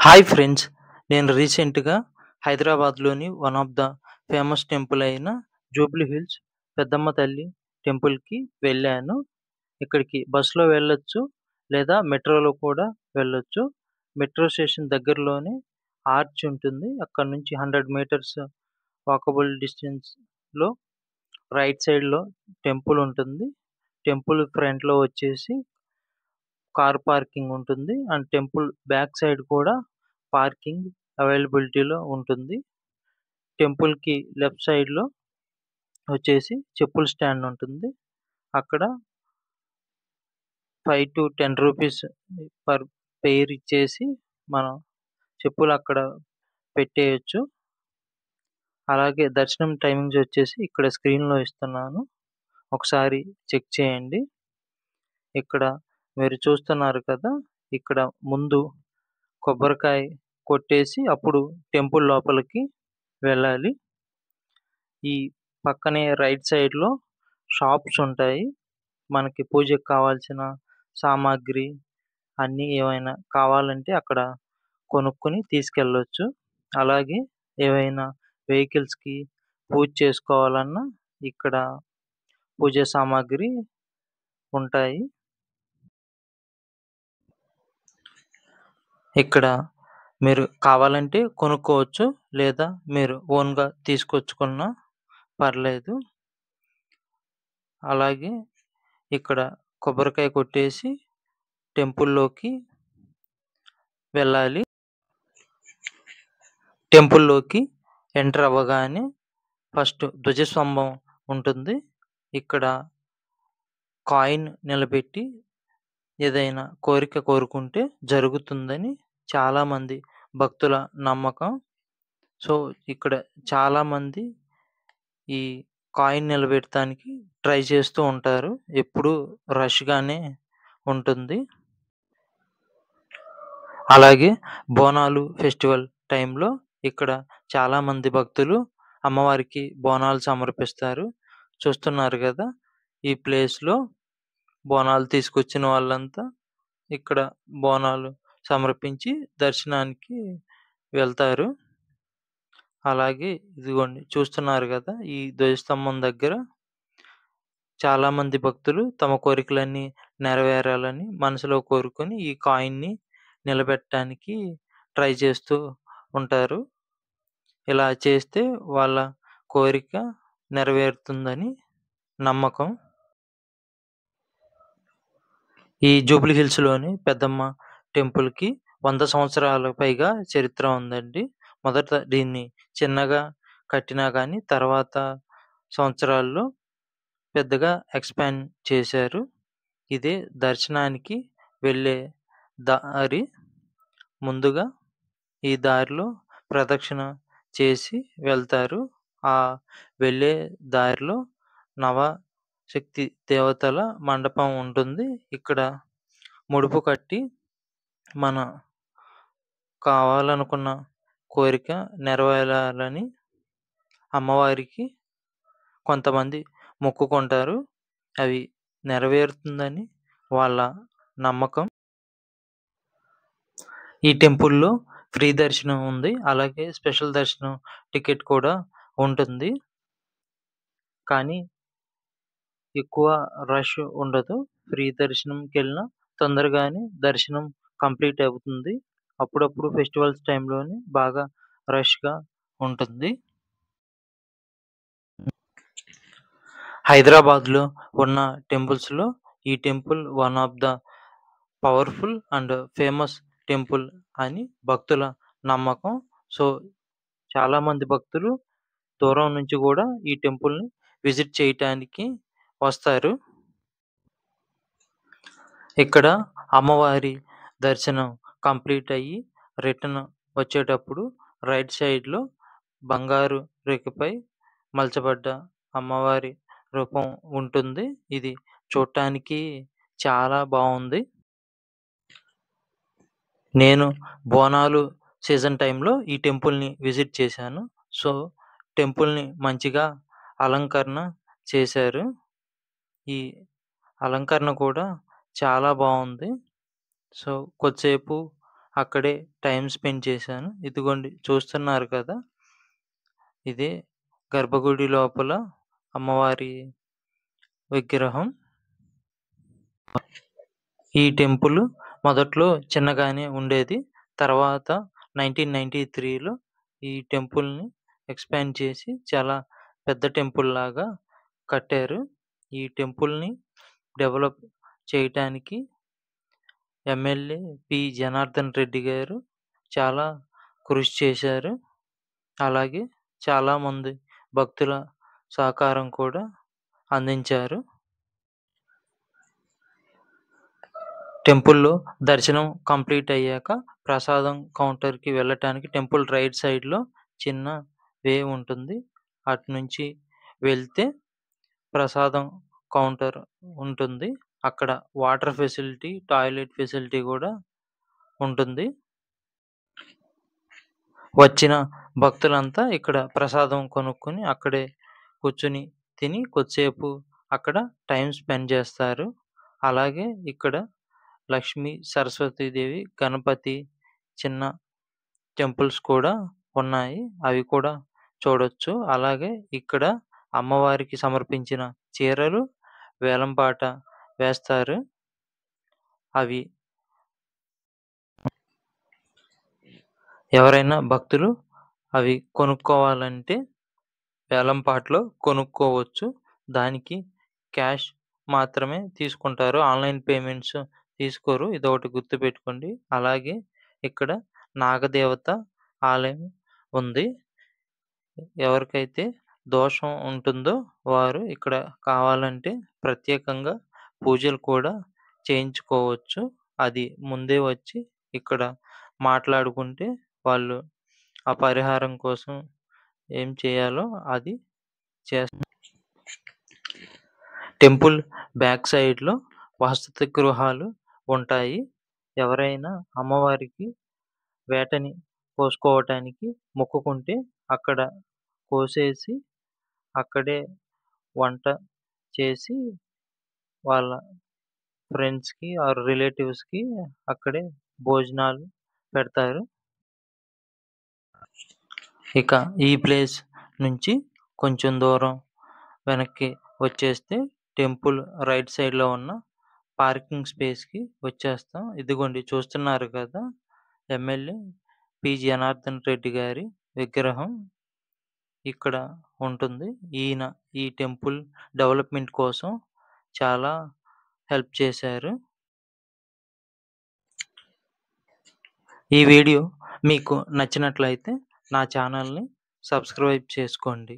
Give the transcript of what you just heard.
Hi friends! నేను రీసెంట్‌గా హైదరాబాద్‌లోని one of the famous temple అయిన జూబ్లీ హిల్స్ పెద్దమ్మ తల్లి టెంపుల్‌కి వెళ్ళాను. ఇక్కడికి బస్‌లో వెళ్ళొచ్చు, లేదా మెట్రోలో కూడా వెళ్ళొచ్చు. మెట్రో స్టేషన్ దగ్గరలోనే ఆర్చ్ ఉంటుంది. అక్కడి నుంచి 100 మీటర్స్ వాకబుల్ డిస్టెన్స్‌లో రైట్ సైడ్‌లో టెంపుల్ ఉంటుంది. టెంపుల్ ఫ్రంట్‌లో వచ్చేసి కార్ పార్కింగ్ ఉంటుంది. అండ్ టెంపుల్ బ్యాక్ సైడ్ కూడా పార్కింగ్ అవైలబిలిటీలో ఉంటుంది. టెంపుల్‌కి లెఫ్ట్ సైడ్‌లో వచ్చేసి చెప్పుల స్టాండ్ ఉంటుంది. అక్కడ 5-10 రూపీస్ పర్ పెయిర్ ఇచ్చేసి మనం చెప్పులు అక్కడ పెట్టేయొచ్చు. అలాగే దర్శనం టైమింగ్స్ వచ్చేసి ఇక్కడ స్క్రీన్‌లో ఇస్తున్నాను. ఒకసారి చెక్ చేయండి. ఇక్కడ మీరు చూస్తున్నారు కదా! ఇక్కడ ముందు కొబ్బరికాయ కొట్టేసి అప్పుడు టెంపుల్ లోపలికి వెళ్ళాలి. ఈ పక్కనే రైట్ సైడ్‌లో షాప్స్ ఉంటాయి. మనకి పూజకి కావాల్సిన సామాగ్రి అన్నీ ఏవైనా కావాలంటే అక్కడ కొనుక్కొని తీసుకెళ్ళొచ్చు. అలాగే ఏవైనా వెహికల్స్‌కి పూజ చేసుకోవాలన్నా ఇక్కడ పూజ సామాగ్రి ఉంటాయి. ఇక్కడ మీరు కావాలంటే కొనుక్కోవచ్చు. లేదా మీరు ఓన్‌గా తీసుకొచ్చుకున్నా పర్లేదు. అలాగే ఇక్కడ కొబ్బరికాయ కొట్టేసి టెంపుల్‌లోకి వెళ్ళాలి. టెంపుల్‌లోకి ఎంటర్ అవ్వగానే ఫస్ట్ ధ్వజస్తంభం ఉంటుంది. ఇక్కడ కాయిన్ నిలబెట్టి ఏదైనా కోరిక కోరుకుంటే జరుగుతుందని చాలామంది భక్తుల నమ్మకం. సో, ఇక్కడ చాలామంది ఈ కాయిన్ నిలబెట్టడానికి ట్రై చేస్తూ ఉంటారు. ఎప్పుడూ రష్‌గానే ఉంటుంది. అలాగే బోనాలు ఫెస్టివల్ టైంలో ఇక్కడ చాలామంది భక్తులు అమ్మవారికి బోనాలు సమర్పిస్తారు. చూస్తున్నారు గదా! ఈ ప్లేస్‌లో బోనాలు తీసుకొచ్చిన వాళ్ళంతా ఇక్కడ బోనాలు సమర్పించి దర్శనానికి వెళ్తారు. అలాగే ఇదిగోండి చూస్తున్నారు గదా! ఈ ధ్వజస్తంభం దగ్గర చాలామంది భక్తులు తమ కోరికలన్నీ నెరవేరాలని మనసులో కోరుకొని ఈ కాయిన్‌ని నిలబెట్టడానికి ట్రై చేస్తూ ఉంటారు. ఇలా చేస్తే వాళ్ళ కోరిక నెరవేరుతుందని నమ్మకం. ఈ జూబ్లీ హిల్స్‌లోని పెద్దమ్మ టెంపుల్‌కి 100 సంవత్సరాలకు పైగా చరిత్ర ఉందండి. మొదట దీన్ని చిన్నగా కట్టినా గానీ తర్వాత సంవత్సరాల్లో పెద్దగా ఎక్స్‌పాండ్ చేశారు. ఇదే దర్శనానికి వెళ్ళే దారి. ముందుగా ఈ దారిలో ప్రదక్షిణ చేసి వెళ్తారు. ఆ వెళ్ళే దారిలో నవశక్తి దేవతల మండపం ఉంటుంది. ఇక్కడ ముడుపు కట్టి మన కావాలనుకున్న కోరిక నెరవేరాలని అమ్మవారికి కొంతమంది మొక్కుకుంటారు. అవి నెరవేరుతుందని వాళ్ళ నమ్మకం. ఈ టెంపుల్‌లో ఫ్రీ దర్శనం ఉంది. అలాగే స్పెషల్ దర్శనం టికెట్ కూడా ఉంటుంది. కానీ ఎక్కువ రష్ ఉండదు. ఫ్రీ దర్శనంకెళ్ళినా తొందరగానే దర్శనం కంప్లీట్ అవుతుంది. అప్పుడప్పుడు ఫెస్టివల్స్ టైంలోనే బాగా రష్‌గా ఉంటుంది. హైదరాబాద్‌లో ఉన్న టెంపుల్స్‌లో ఈ temple one of the powerful and famous temple అని భక్తుల నమ్మకం. సో, చాలామంది భక్తులు దూరం నుంచి గూడా ఈ టెంపుల్‌ని విజిట్ చేయటానికి వస్తారు. ఇక్కడ అమ్మవారి దర్శనం కంప్లీట్ అయ్యి రిటర్న్ వచ్చేటప్పుడు రైట్ సైడ్‌లో బంగారు రేకుపై మలచబడ్డ అమ్మవారి రూపం ఉంటుంది. ఇది చూడటానికి చాలా బావుంది. నేను బోనాలు సీజన్ టైంలో ఈ టెంపుల్‌ని విజిట్ చేశాను. సో, టెంపుల్‌ని మంచిగా అలంకరణ చేశారు. ఈ అలంకరణ కూడా చాలా బావుంది. సో, కొద్దిసేపు అక్కడే టైమ్ స్పెండ్ చేశాను. ఇదిగోండి చూస్తున్నారు కదా! ఇదే గర్భగుడి లోపల అమ్మవారి విగ్రహం. ఈ టెంపుల్ మొదట్లో చిన్నగానే ఉండేది. తర్వాత 1993లో ఈ టెంపుల్‌ని ఎక్స్‌పాండ్ చేసి చాలా పెద్ద టెంపుల్‌లాగా కట్టారు. ఈ టెంపుల్‌ని డెవలప్ చేయటానికి ఎమ్మెల్యే పి. జనార్దన్ రెడ్డి గారు చాలా కృషి చేశారు. అలాగే చాలామంది భక్తుల సహకారం కూడా అందించారు. టెంపుల్‌లో దర్శనం కంప్లీట్ అయ్యాక ప్రసాదం కౌంటర్‌కి వెళ్ళటానికి టెంపుల్ రైట్ సైడ్‌లో చిన్న వే ఉంటుంది. అటునుంచి వెళ్తే ప్రసాదం కౌంటర్ ఉంటుంది. అక్కడ వాటర్ ఫెసిలిటీ, టాయిలెట్ ఫెసిలిటీ కూడా ఉంటుంది. వచ్చిన భక్తులంతా ఇక్కడ ప్రసాదం కొనుక్కొని అక్కడే కూర్చొని తిని కొద్దిసేపు అక్కడ టైమ్ స్పెండ్ చేస్తారు. అలాగే ఇక్కడ లక్ష్మీ సరస్వతీదేవి, గణపతి చిన్న టెంపుల్స్ కూడా ఉన్నాయి. అవి కూడా చూడొచ్చు. అలాగే ఇక్కడ అమ్మవారికి సమర్పించిన చీరలు వేలంపాట వేస్తారు. అవి ఎవరైనా భక్తులు అవి కొనుక్కోవాలంటే వేలంపాటలో కొనుక్కోవచ్చు. దానికి క్యాష్ మాత్రమే తీసుకుంటారు. ఆన్‌లైన్ పేమెంట్స్ తీసుకోరు. ఇదొకటి గుర్తుపెట్టుకోండి. అలాగే ఇక్కడ నాగదేవత ఆలయం ఉంది. ఎవరికైతే దోషం ఉంటుందో వారు ఇక్కడ కావాలంటే ప్రత్యేకంగా పూజలు కూడా చేయించుకోవచ్చు. అది ముందే వచ్చి ఇక్కడ మాట్లాడుకుంటే వాళ్ళు ఆ పరిహారం కోసం ఏం చేయాలో అది చేస్తారు. టెంపుల్ బ్యాక్ సైడ్‌లో వసతి గృహాలు ఉంటాయి. ఎవరైనా అమ్మవారికి వేటని కోసుకోవటానికి మొక్కుకుంటే అక్కడ కోసేసి అక్కడే వంట చేసి వాళ్ళ ఫ్రెండ్స్‌కి ఆర్ రిలేటివ్స్‌కి అక్కడే భోజనాలు పెడతారు. ఇక ఈ ప్లేస్ నుంచి కొంచెం దూరం వెనక్కి వచ్చేస్తే టెంపుల్ రైట్ సైడ్‌లో ఉన్న పార్కింగ్ స్పేస్‌కి వచ్చేస్తాం. ఇదిగోండి చూస్తున్నారు కదా! MLA P. జనార్దన్ రెడ్డి గారి విగ్రహం ఇక్కడ ఉంటుంది. ఈయన ఈ టెంపుల్ డెవలప్‌మెంట్ కోసం చాలా హెల్ప్ చేశారు. ఈ వీడియో మీకు నచ్చినట్లయితే నా ఛానల్‌ని సబ్స్క్రైబ్ చేసుకోండి.